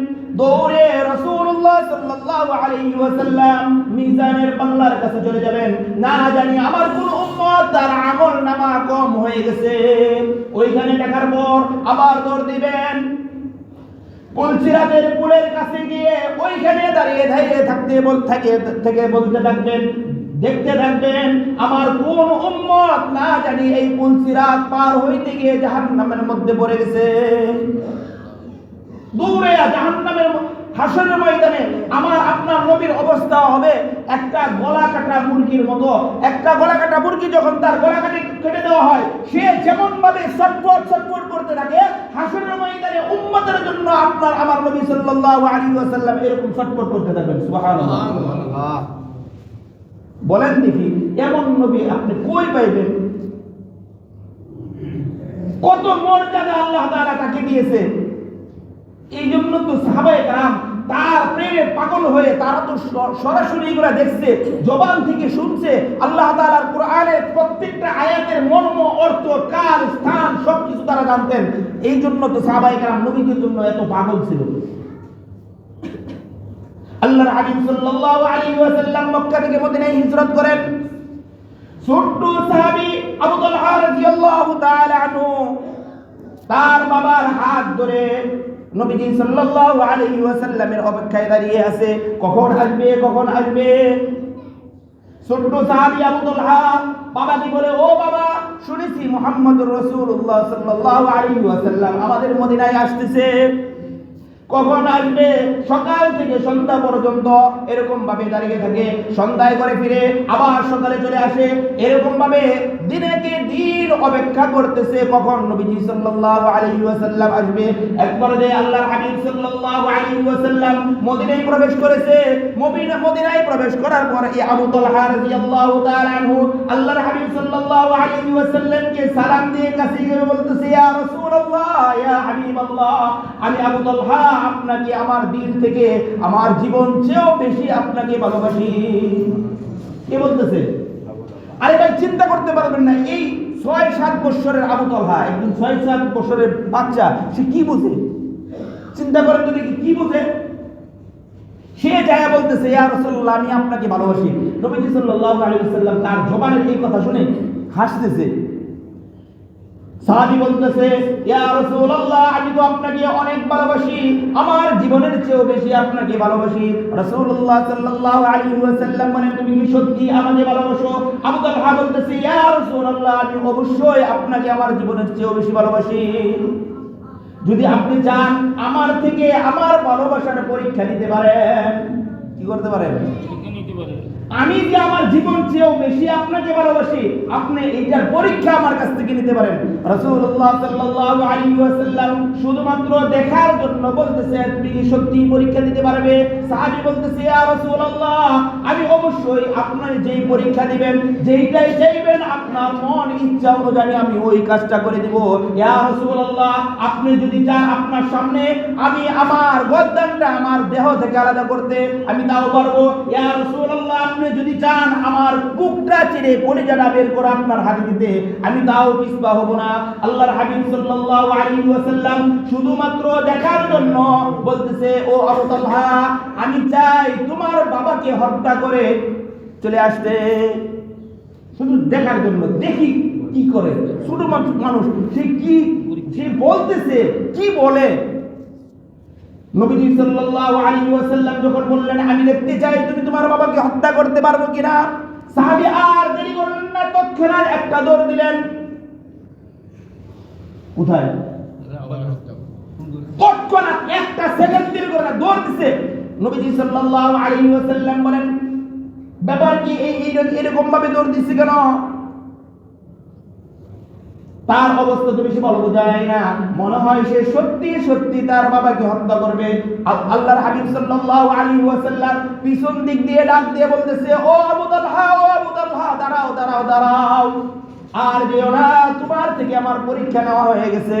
Speaker 1: দৌড়ে রাসূলুল্লাহ সাল্লাল্লাহু আলাইহি ওয়াসাল্লাম মিজানের পাল্লার কাছে চলে যাবেন, না জানি আমার কোন উম্মত তার আমল নামা কম হয়ে গেছে। ওইখানে দেখার পর আবার দৌড় দিবেন, পুলসিরাতের পুলের কাছে গিয়ে ওইখানে দাঁড়িয়ে দাঁড়িয়ে বলতে থাকবেন, দেখতে থাকবেন আমার কোন উম্মত না জানি এই পুলসিরাত পার হইতে গিয়ে জাহান্নামের মধ্যে পড়ে গেছে। দূরে জাহান্নামের হাসরের ময়দানে আমার আপনার নবীর অবস্থা হবে একটা গলা কাটা মুরগির মতো। একটা গলা কাটা মুরগি যখন তার গলা কেটে দেওয়া হয়, সে যেমন ভাবে ছটফট ছটফট করতে থাকে, হাসরের ময়দানে উম্মতের জন্য আপনার আমার নবী সাল্লাল্লাহু আলাইহি ওয়াসাল্লাম এরকম ছটফট করতে থাকবেন। সুবহানাল্লাহ। বলেন দেখি, এমন নবী আপনি কই পাইবেন? কত মর্যাদা আল্লাহ তাআলা তাকে দিয়েছে। এই জন্য তো সাহাবায়ে কেরাম তার প্রেমে পাগল হয়ে, তারা তো সরাসরি এগুলা দেখছে, জবান থেকে শুনছে, আল্লাহ তাআলার কোরআনের প্রত্যেকটা আয়াতের মর্ম, অর্থ, কাল, স্থান সবকিছু তারা জানতেন। এই জন্য তো সাহাবায়ে কেরাম নবীর জন্য এত পাগল ছিল। আল্লাহর হাবিব সাল্লাল্লাহু আলাইহি ওয়াসাল্লাম মক্কা থেকে মদিনায় হিজরত করেন। ছোট্ট সাহাবী আবু তালহা রাদিয়াল্লাহু তাআলা আনহু তার বাবার হাত ধরে নবীজি সাল্লাল্লাহু আলাইহি ওয়াসাল্লামের অপেক্ষায় দাঁড়িয়ে আছে, কখন আসবে কখন আসবে। ছোট্ট সাহাবী আবু তালহা বাবাকে বলে, ও বাবা, শুনেছি মুহাম্মদুর রাসূলুল্লাহ সাল্লাল্লাহু আলাইহি ওয়াসাল্লাম আমাদের মদিনায় আসতেছে, কখন আসবে? সকাল থেকে সন্ধ্যা পর্যন্ত এরকম ভাবে দাঁড়িয়ে থাকে, সন্ধ্যায় করে ফিরে আবার সকালে চলে আসে, এরকম ভাবে দিনেকে দিন অপেক্ষা করতেছে কখন নবীজি সাল্লাল্লাহু আলাইহি ওয়াসাল্লাম আসবে। একবার যে আল্লাহর হাবিব সাল্লাল্লাহু আলাইহি ওয়াসাল্লাম মদিনায় প্রবেশ করেছে, মদিনায় প্রবেশ করার পর এই আবু তালহা রাদিয়াল্লাহু তাআলা আনহু আল্লাহর হাবিব সাল্লাল্লাহু আলাইহি ওয়াসাল্লামকে সালাম দিয়ে কাছে গিয়ে বলতেছে, ইয়া রাসূলুল্লাহ, ইয়া হাবিবাল্লাহ, আমি আবু তালহা আপনাকে আমার দিল থেকে, আমার জীবন চেয়েও বেশি আপনাকে ভালোবাসি। কে বলতেছে? আরে ভাই, চিন্তা করতে পারবেন না, এই ৬-৭ বছরের আবু তালহা, একদম ৬-৭ বছরের বাচ্চা, সে কি বুঝে? চিন্তা করেন তো দেখি কি বুঝে। সে যায় বলতেছে, ইয়া রাসূলুল্লাহ, আমি আপনাকে ভালোবাসি। নবী সাল্লাল্লাহু আলাইহি ওয়াসাল্লাম তার জবানের এই কথা শুনে হাসতেছে। সাহাবী বলতেছে, ইয়া রাসূলুল্লাহ, আমি তো আপনাকে অনেক ভালোবাসি, আমার জীবনের চেয়েও বেশি আপনাকে ভালোবাসি। রাসূলুল্লাহ সাল্লাল্লাহু আলাইহি ওয়াসাল্লাম বলেন, তুমি কি সত্যি আমাকে ভালোবাসো? আবু তালহা বলতেছে, ইয়া রাসূলুল্লাহ, আমি অবশ্যই আপনাকে আমার জীবনের চেয়েও বেশি ভালোবাসি। যদি আপনি চান আমার থেকে আমার ভালোবাসার পরীক্ষা নিতে পারেন। কি করতে পারেন? আমি যে আমার জীবন চেয়েও বেশি আপনাকে ভালোবাসি, আপনি এইটার পরীক্ষা আমার কাছ থেকে নিতে পারেন। রাসূলুল্লাহ সাল্লাল্লাহু আলাইহি ওয়াসাল্লাম শুধুমাত্র দেখার জন্য বলতেছে, তুমি কি সত্যি পরীক্ষা দিতে পারবে? সাহাবী বলতেছে, ইয়া রাসূলুল্লাহ, আমি অবশ্যই আপনার যেই পরীক্ষা দিবেন, যেইটাই চাইবেন আপনার মন ইচ্ছা অনুযায়ী আমি ওই কাজটা করে দিব। ইয়া রাসূলুল্লাহ, আপনি যদি চান আপনার সামনে আমি আমার গর্দানটা আমার দেহ থেকে আলাদা করতে, আমি তাও পারবো। ইয়া রাসূলুল্লাহ, আপনি যদি চান আমার বুকটা চিরে কলিজাটা বের করে আপনার হাতে দিতে, আমি তাও পিছপা হব না। আল্লাহর হাবিব সাল্লাল্লাহু আলাইহি ওয়াসাল্লাম শুধুমাত্র দেখার জন্য বলতেছে, ও আবু তালহা, আমি চাই তোমার বাবাকে হত্যা করে চলে আসতে, শুধু দেখার জন্য, দেখি কি করে। শুধুমাত্র মানুষ, সে বলতেছে কি বলে। নবীজি সাল্লাল্লাহু আলাইহি ওয়াসাল্লাম যখন বললেন, আমি দেখতে চাই তুমি তোমার বাবাকে হত্যা করতে পারবে কিনা, সাহাবী আর দেরি করলেন না, তৎক্ষণাৎ একটা দৌড় দিলেন। কোথায়? তৎক্ষণাৎ একটা সেকেন্ড দেরি করে না, দৌড় দিছে। নবীজি সাল্লাল্লাহু আলাইহি ওয়াসাল্লাম বলেন, ব্যাপার কি এরকম ভাবে দৌড় দিছে কেন? তার অবস্থা তো বেশি ভালো বোঝায় না, মনে হয় সে সত্যি সত্যি তার বাবাকে হত্যা করবে। আল্লাহর হাবিব সাল্লাল্লাহু আলাইহি ওয়াসাল্লাম পিছন দিক দিয়ে ডাক দিয়ে বলতেছে, ও আবু তালহা, ও আবু তালহা, দাঁড়াও দাঁড়াও দাঁড়াও, আর যেও না, তোমার থেকে আমার পরীক্ষা নেওয়া হয়ে গেছে।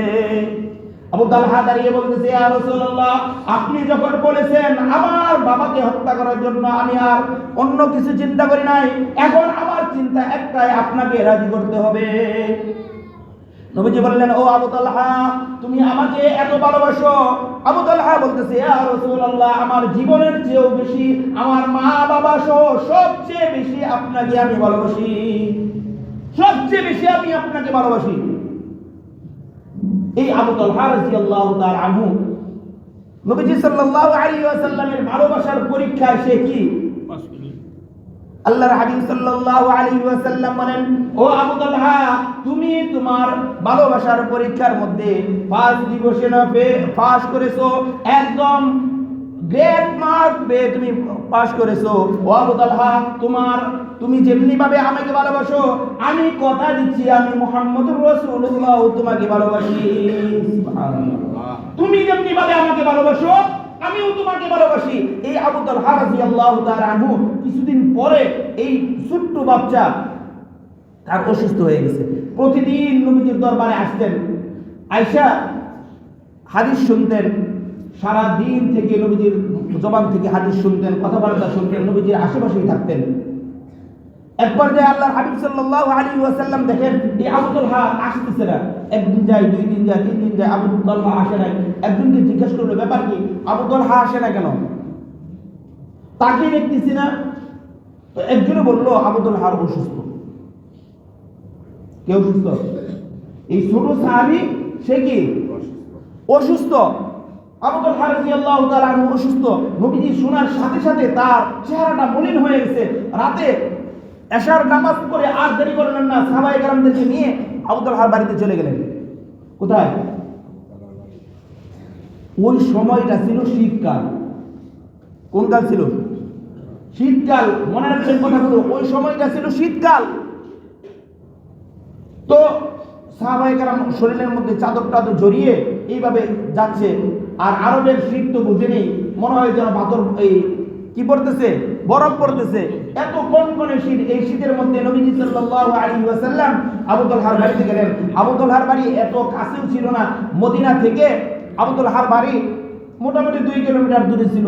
Speaker 1: আবু তালহা দাঁড়িয়ে বলতেছে, ইয়া রাসূলুল্লাহ, আপনি যখন বলেছেন আমার বাবাকে হত্যা করার জন্য, আমি আর অন্য কিছু চিন্তা করি নাই, এখন আমার চিন্তা একটাই, আপনাকে রাজি করতে হবে। নবীজি বললেন, ও আবু তালহা, তুমি আমাকে এত ভালোবাসো? আবু তালহা বলতেছে, ইয়া রাসূলুল্লাহ, আমার জীবনের চেয়েও বেশি, আমার মা বাবা সহ সবচেয়ে বেশি আপনাকে আমি ভালোবাসি, সবচেয়ে বেশি আমি আপনাকে ভালোবাসি। এই আবু তালহা রাদিয়াল্লাহু তাআলা আনহু নবীজি সাল্লাল্লাহু আলাইহি ওয়াসাল্লামের ভালোবাসার পরীক্ষায় সে কি আল্লাহর হাবিব সাল্লাল্লাহু আলাইহি ওয়াসাল্লাম বলেন, ও আবু তালহা, তুমি তোমার ভালোবাসার পরীক্ষার মধ্যে ফার্স্ট ডিভিশনে পাস করেছো, একদম গ্রেট মার্ক পেয়ে তুমি পাস করেছো। ও আবু তালহা, তুমি যেমনি ভাবে আমাকে ভালোবাসো, আমি কথা দিচ্ছি আমি মুহাম্মদুর রাসূলুল্লাহ তোমাকে ভালোবাসি। সুবহানাল্লাহ। তুমি যেমনি ভাবে আমাকে ভালোবাসো, আমিও তোমাকে ভালোবাসি। এই আবু তালহা রাদিয়াল্লাহু তাআলা আনহু কিছুদিন পরে এই ছোট্ট বাচ্চা তার অসুস্থ হয়ে গেছে। প্রতিদিন নবীজির দরবারে আসতেন, আয়েশা হাদিস শুনতেন, সারা দিন থেকে নবীজির জবান থেকে হাদিস শুনতেন, কথাবার্তা শুনতেন, নবীজির আশেপাশেই থাকতেন। একবার যে আল্লাহর হাবিব সাল্লাল্লাহু আলাইহি ওয়াসাল্লাম দেখেন এই আবু তালহা আসতেছে না, একদিন যায়, দুই দিন যায়, তিন দিন যায়, আবু তালহা আসে না। একজনকে জিজ্ঞেস করলো, ব্যাপার কি, আবু তালহা আসে না কেন? তাকে দেখতেছি না। তো একজনে বললো, আবু তালহা অসুস্থ। কে অসুস্থ? এই ছোট সাহাবী, সে কি অসুস্থ। আবু তালহা রাদিয়াল্লাহু তাআলা আনহু অসুস্থ। নবীজি শোনার সাথে সাথে তার চেহারাটা মলিন হয়ে গেছে। রাতে এশার নামাজ পড়ে আর দেরি করলেন না, সাহাবায়ে কেরামদেরকে নিয়ে আবু তালহার বাড়িতে চলে গেলেন। কোথায়? ওই সময়টা ছিল শীতকাল। কোন কাল ছিল? শীতকাল। মনে রাখবেন কথাগুলো, ওই সময়টা ছিল শীতকাল। তো সাহাবায়ে কেরাম শরীরের মধ্যে চাদর টাদর জড়িয়ে এইভাবে যাচ্ছে। আর আরবের শীত তো বুঝে নেই, মনে হয় যেন ভাতর এই কি পড়তেছে, বরফ পড়তেছে, এত কনকনে শীত। এই শীতের মধ্যে নবীজি সাল্লাল্লাহু আলাইহি ওয়াসাল্লাম আবু তালহার বাড়িতে গেলেন। আবু তালহার বাড়ি এত কাছেও ছিল না, মদিনা থেকে আবু তালহার বাড়ি মোটামুটি 2 কিলোমিটার দূরে ছিল।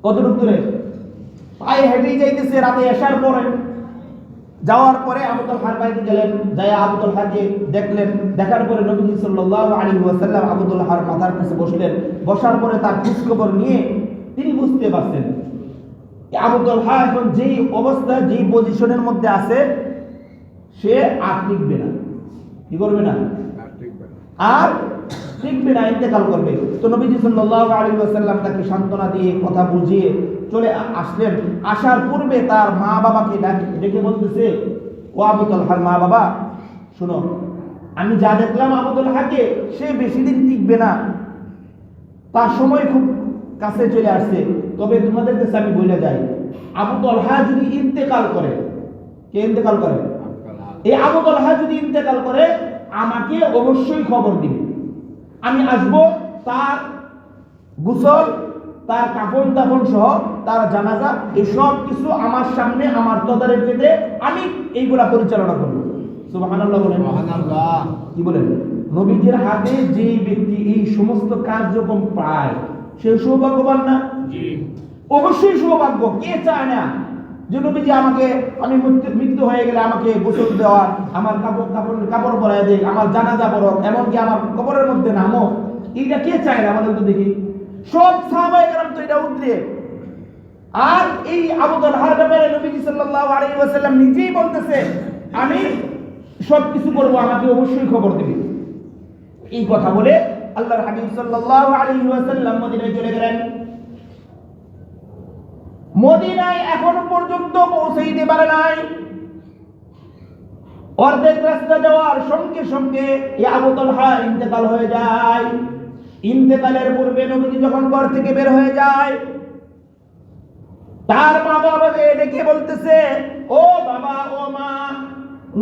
Speaker 1: কতটুকু দূরে? পায়ে হেঁটেই যাইতেছে। রাতে এশার পরে যাওয়ার পরে আবু তালহার বাড়িতে গেলেন, যাই আবু তালহাকে দেখলেন। দেখার পরে নবীজি সাল্লাল্লাহু আলাইহি ওয়াসাল্লাম আবু তালহার মাথার কাছে বসলেন। বসার পরে তার খোঁজ খবর নিয়ে তিনি বুঝতে পারছেন আবু তালহা এখন যেই অবস্থা, যেই পজিশনের মধ্যে আছে, সে আর টিকবে না। কি করবে না? আর টিকবে না, ইন্তেকাল করবে। তো নবীজি সাল্লাল্লাহু আলাইহি ওয়াসাল্লাম তাকে সান্ত্বনা দিয়ে কথা বুঝিয়ে চলে আসলেন। আসার পূর্বে তার মা বাবাকে ডেকে বলতেছে, ও আবু তালহার মা বাবা, শোনো, আমি যা দেখলাম আবু তালহাকে, সে বেশি দিন টিকবে না, তার সময় খুব কাছে চলে আসছে। তবে তোমাদের কাছে আমি বলে যাই, আবু তালহা যদি ইন্তেকাল করে, কে ইন্তেকাল করে? এই আবু তালহা যদি ইন্তেকাল করে, আমাকে অবশ্যই খবর দিবে। আমি আসবো, তার গোসল, তার কাফন দাফন সহ তার জানাজা, এই সব কিছু আমার সামনে, আমার তদারকিতে আমি এইগুলা পরিচালনা করব। সুবহানাল্লাহ বলেন। সুবহানাল্লাহ। কি বলেন? নবীজির হাতে যে ব্যক্তি এই সমস্ত কার্যক্রম পায়, সে সৌভাগ্যবান না? জি, অবশ্যই সৌভাগ্য। কে চায় না যে নবীজি আমাকে, আমি মৃত্যু হয়ে গেলে আমাকে গোসল দেওয়া, আমার কাপড় পরায় দেয়, আমার জানাজা পড়ো, এমনকি আমার কবরের মধ্যে নামো, এইটা কে চায় না? আমাদের তো দেখি সব সাহাবায়ে কেরাম তো এটা উদ্রে। আর এই আবু তালহার ব্যাপারে নবীজি সাল্লাল্লাহু আলাইহি ওয়াসাল্লাম নিজেই বলতেছে, আমি সব কিছু করবো, আমাকে অবশ্যই খবর দিবে। এই কথা বলে আল্লাহর হাবিব সাল্লাল্লাহু আলাইহি ওয়াসাল্লাম মদিনায় চলে গেলেন। মদিনায় এখনো পর্যন্ত পৌঁছাইতে পারে নাই। অর্ধেক রাস্তা যাওয়ার সঙ্গে সঙ্গে এই আবু তালহা ইন্তেকাল হয়ে যায়। ইন্তেকালের পূর্বে নবীজি যখন ঘর থেকে বের হয়ে যায়, তার মা বাবাকে ডেকে বলতেছে, ও বাবা ও মা,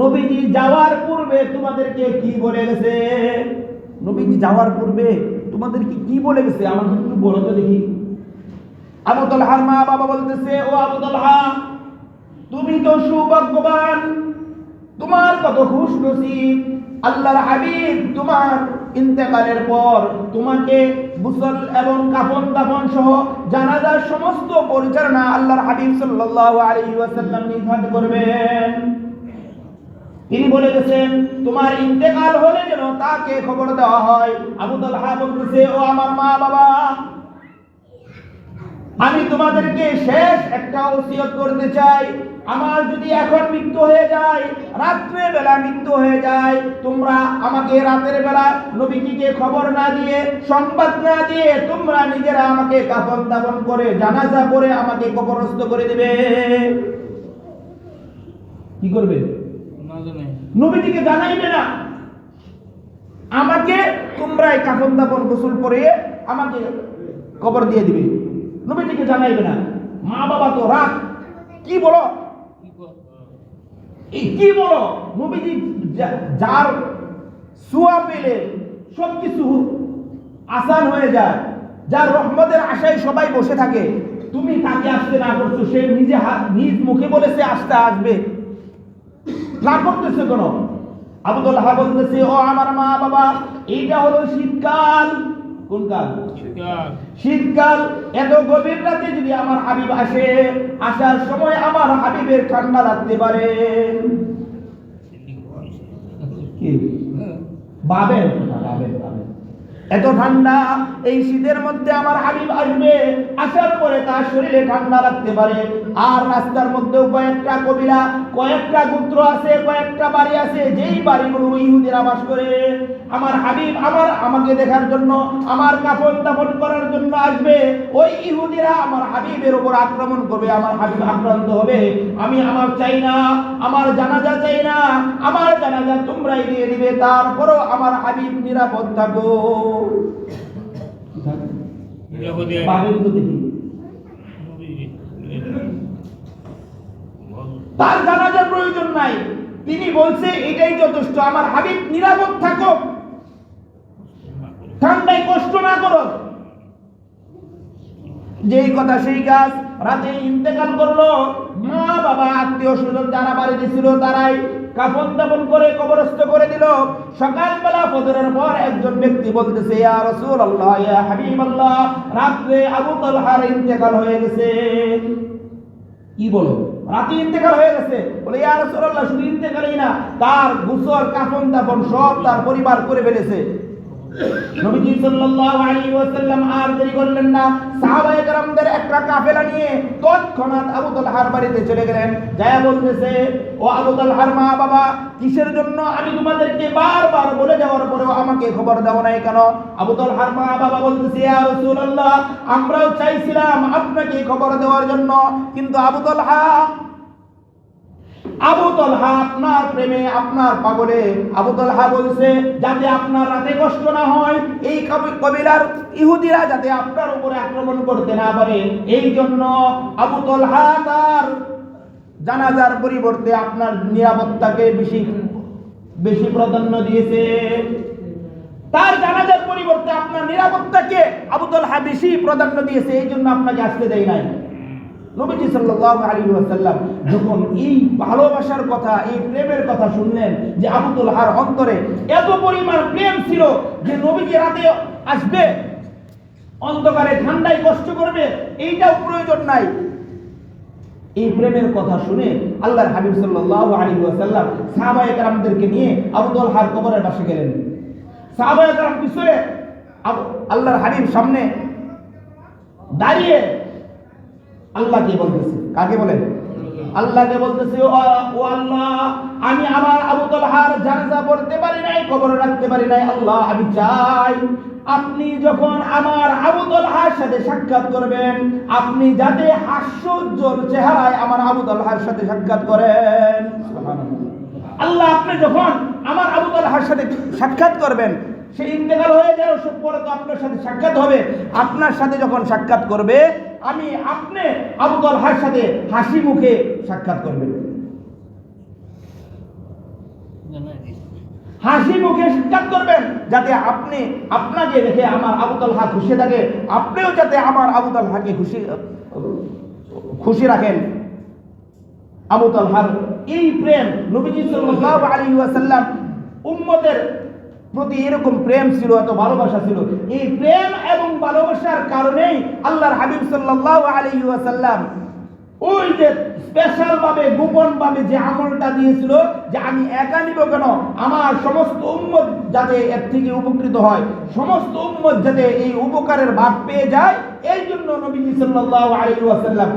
Speaker 1: নবীজি যাওয়ার পূর্বে তোমাদেরকে কি বলে গেছে? নবীজি যাওয়ার পূর্বে তোমাদেরকে কি বলে গেছে আমাকে একটু বলো তো দেখি। আবু তালহার মা বাবা বলতেছে, ও আবু তালহা, তুমি তো সৌভাগ্যবান, তোমার কত খুশনসিব, আল্লাহর হাবিব তোমার ইন্তেকালের পর তোমাকে গোসল এবং কাফন দাফন সহ জানাজার সমস্ত পরিচালনা আল্লাহর হাবিব সাল্লাল্লাহু আলাইহি ওয়াসাল্লাম নিজ হাতে করবেন। তিনি বলে গেছেন তোমার ইন্তেকাল হলে যেন তাকে খবর দেওয়া হয়। আবু তালহা বলতেছে, ও আমার মা বাবা, আমি তোমাদেরকে শেষ একটা ওসিয়ত করতে চাই। আমার যদি এখন মৃত্যু হয়ে যায়, রাত্রে বেলা মৃত্যু হয়ে যায়, তোমরা আমাকে রাতের বেলা নবীজিকে খবর না দিয়ে, সংবাদ না দিয়ে তোমরা নিজেরা আমাকে কাফন দাফন করে জানাজা করে আমাকে কবরস্থ করে দিবে। কি করবে? নবীজিকে জানাইবে না, আমাকে তোমরাই কাফন দাফন গোসল করে আমাকে কবর দিয়ে দিবে, নবীজিকে জানাইবে না। মা বাবা তো রাগ, কি বলো কি বলো? নবীজি যার সুয়া পেলে সবকিছু আসান হয়ে যায়, যার রহমতের আশায় সবাই বসে থাকে, তুমি তাকে আসতে না করছো, সে নিজে নিজ মুখে বলেছে আসতে আসবে, না করতেছে কেন? আবু তালহা বলতেছে, ও আমার মা বাবা, এইটা হলো শীতকাল। কোন কাল? শীতকাল। এত গভীর রাতে যদি আমার হাবিব আসে, আসার সময় আমার হাবিবের ঠান্ডা লাগতে পারে। কি ভাবেন? এত ঠান্ডা, এই শীতের মধ্যে আমার হাবিব আসবে, আসার পরে তার শরীরে ঠান্ডা লাগতে পারে। আর রাস্তার মধ্যেও কয়েকটা কবিলা, কয়েকটা গোত্র আছে, কয়েকটা বাড়ি আছে, যেই বাড়িগুলো ইহুদিরা বাস করে। আমার হাবিব আমাকে দেখার জন্য, আমার কাফন দাফন করার জন্য আসবে। ওই ইহুদিরা আমার হাবিবের উপর আক্রমণ করবে, আমার হাবিব আক্রান্ত হবে। আমি আমার চাই না, আমার জানাজা চাই না, আমার জানাজা তোমরাই দিয়ে দিবে, তারপরও আমার হাবিব নিরাপদ থাকো। তার জানাজার প্রয়োজন নাই, তিনি বলছে এটাই যথেষ্ট, আমার হাবিব নিরাপদ থাকো, ঠান্ডায় কষ্ট না করো। যেই কথা সেই কাজ। রাতে ইন্তেকাল করলো, মা বাবা আত্মীয় স্বজন যারা বাড়িতে ছিল তারাই কাফন দাফন করে কবরস্থ করে দিল। সকালবেলা ফজরের পর একজন ব্যক্তি বলতেছে, ইয়া রাসূলুল্লাহ, ইয়া হাবিবাল্লাহ, রাতে আবু তালহার ইন্তেকাল হয়ে গেছে। কি বলো? রাতে ইন্তেকাল হয়ে গেছে? বলে, ইয়া রাসূলুল্লাহ, শুধু ইন্তেকালই না, তার গোসল কাফন দাফন সব তার পরিবার করে ফেলেছে। নবীজি সাল্লাল্লাহু আলাইহি ওয়াসাল্লাম আর দেরি করলেন না, সাহাবায়ে কেরামদের একটা কাফেলা নিয়ে তৎক্ষণাৎ আবু তালহার বাড়িতে চলে গেলেন। যায় বলতেছে, ও আবু তালহার মা বাবা, কিসের জন্য আমি তোমাদেরকে বারবার বলে যাওয়ার পরেও আমাকে খবর দাও নাই কেন? আবু তালহার মা বাবা বলতেছে, ইয়া রাসূলুল্লাহ, আমরাও চাইছিলাম আপনাকে খবর দেওয়ার জন্য, কিন্তু আবু তালহা আপনার প্রেমে, আপনার পাগলে আবু তালহা বলছে যাতে আপনার রাতে কষ্ট না হয়, এই কবিলার ইহুদিরা যাতে আপনার উপরে আক্রমণ করতে না পারে, এই জন্য আবু তালহা তার জানাজার পরিবর্তে আপনার নিরাপত্তাকে বেশি প্রাধান্য দিয়েছে। তার জানাজার পরিবর্তে আপনার নিরাপত্তাকে আবু তালহা বেশি প্রাধান্য দিয়েছে, এই জন্য আপনাকে আসতে দেয় নাই। নবীজি সাল্লাল্লাহু আলাইহি ওয়াসাল্লাম যখন এই ভালোবাসার কথা, এই প্রেমের কথা শুনলেন, যে আবু তালহার অন্তরে এত পরিমাণ প্রেম ছিল যে নবীজি রাতে আসবে, অন্ধকারে ঠান্ডায় কষ্ট করবে, এইটাও প্রয়োজন নাই। এই প্রেমের কথা শুনে আল্লাহর হাবিব সাল্লাল্লাহু আলাইহি ওয়াসাল্লাম সাহাবায়ে কেরামদেরকে নিয়ে আবু তালহার কবরের পাশে গেলেন। সাহাবায়ে কেরাম পিছনে, আল্লাহর হাবিব সামনে দাঁড়িয়ে আল্লাহকে বলতেছে। কাকে বলেন? আল্লাহকে বলতেছে, ও আল্লাহ, আমি আমার আবু তালহার জানাজা পড়তে পারি নাই, কবরে রাখতে পারি নাই। আল্লাহ, আমি চাই আপনি যখন আমার আবু তালহার সাথে সাক্ষাৎ করবেন, আপনি যাতে হাস্যোজ্জ্বল চেহারায় আমার আবু তালহার সাথে সাক্ষাৎ করেন। সুবহানাল্লাহ। আল্লাহ, আপনি আপনি যখন আমার আবু তালহার সাথে সাক্ষাৎ করবেন, সে ইন্তেকাল হয়ে যাওয়ার পরে তো আপনার সাথে সাক্ষাৎ হবে, আপনার সাথে যখন সাক্ষাৎ করবে আপনি আবু তালহার সাথে হাসি মুখে সাক্ষাৎ করবেন, হাসি মুখে সাক্ষাৎ করবেন, যাতে আপনাকে দেখে আমার আবু তালহা খুশি থাকে, আপনিও যাতে আমার আবু তালহাকে খুশি রাখেন। আবু তালহার এই প্রেম, নবীজি সাল্লাল্লাহু আলাইহি ওয়াসাল্লাম উম্মতের প্রতি এরকম প্রেম ছিল, এত ভালোবাসা ছিল। এই প্রেম এবং ভালোবাসার কারণেই আল্লাহর হাবিব সাল্লাল্লাহু আলাইহি ওয়াসাল্লাম ওই যে স্পেশাল ভাবে গোপন ভাবে যে আমলটা দিয়েছিল, যে আমি একা নিব কেন, আমার সমস্ত উম্মত যাতে এর থেকে উপকৃত হয়, সমস্ত উম্মত যাতে এই উপকারের ভাগ পেয়ে যায়, এই জন্য নবীজি সাল্লাল্লাহু আলাইহি ওয়াসাল্লাম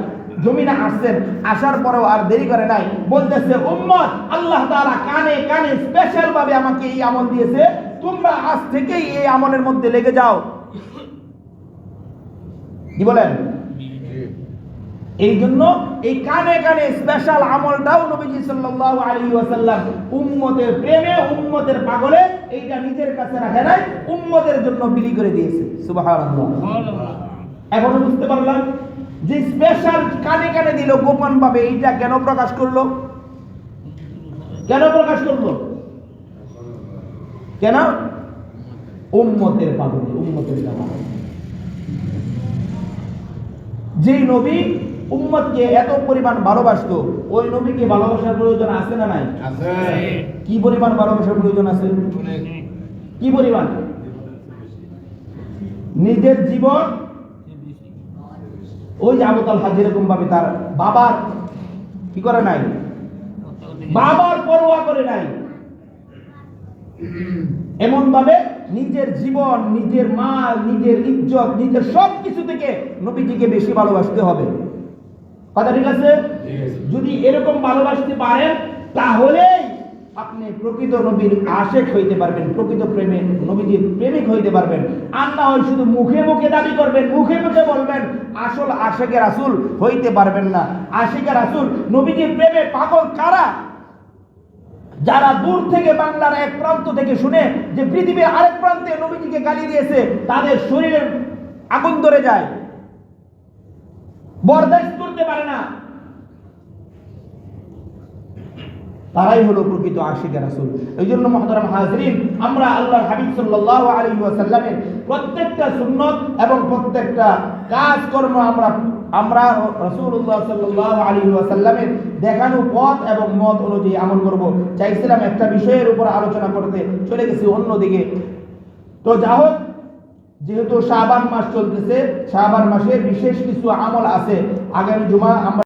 Speaker 1: জমিনে আসছেন। আসার পরেও আর দেরি করে নাই, বলতেছে উম্মত, আল্লাহ তাআলা কানে কানে স্পেশাল ভাবে আমাকে এই আমল দিয়েছে, তোমরা আজ থেকেই এই আমলের মধ্যে লেগে যাও। কি বলেন? এই জন্য এই কানে কানে স্পেশাল আমলটাও নবীজি সাল্লাল্লাহু আলাইহি ওয়াসাল্লাম উম্মতের প্রেমে, উম্মতের পাগলে এইটা নিজের কাছে রাখে নাই, উম্মতের জন্য বিলি করে দিয়েছে। সুবহানাল্লাহ। এখনো বুঝতে পারলাম যে স্পেশাল কানে কানে দিল গোপন ভাবে, এইটা কেন প্রকাশ করলো? কেন প্রকাশ করলো? কেন? উম্মতের পাগলে, উম্মতের পাগলে। যেই নবী উম্মতকে এত পরিমাণ ভালোবাসতো, ওই নবীকে ভালোবাসার প্রয়োজন আছে না নাই? আছে। কি পরিমাণ ভালোবাসার প্রয়োজন আছে? কি পরিমাণ? নিজের জীবন, ওই যে আবু তালহা যেরকম ভাবে তার বাবার কি করে নাই, বাবার পরোয়া করে নাই, এমন ভাবে নিজের জীবন, নিজের মাল, নিজের ইজ্জত, নিজের সবকিছু থেকে নবীজিকে বেশি ভালোবাসতে হবে। কথা ঠিক আছে? যদি এরকম ভালোবাসতে পারেন, তাহলে আপনি প্রকৃত নবীর আশেক হইতে পারবেন, প্রকৃত প্রেমে নবীজির প্রেমিক হইতে পারবেন। আর না হয় শুধু মুখে মুখে দাবি করবেন, মুখে মুখে বলবেন, আসল আশেকে রাসূল হইতে পারবেন না। আশেকে রাসূল, নবীজির প্রেমে পাগল কারা? যারা দূর থেকে বাংলার এক প্রান্ত থেকে শুনে যে পৃথিবীর আরেক প্রান্তে নবীজিকে গালি দিয়েছে, তাদের শরীরের আগুন ধরে যায়, বরদাস্ত করতে পারে না, তারাই হলো প্রকৃত আশিকে রাসূল। এই জন্য মুহতারাম হাজরিন, আমরা আল্লাহর হাবিব সাল্লাল্লাহু আলাইহি ওয়াসাল্লামের প্রত্যেকটা সুন্নত এবং প্রত্যেকটা কাজকর্ম আমরা রাসূলুল্লাহ সাল্লাল্লাহু আলাইহি ওয়াসাল্লামের দেখানো পথ এবং মত অনুযায়ী আমল করব। চাইছিলাম একটা বিষয়ের উপর আলোচনা করতে, চলে গেছি অন্যদিকে। তো যা হোক, যেহেতু শাবান মাস চলতেছে, শাবান মাসে বিশেষ কিছু আমল আছে। আগামী জুমা আমরা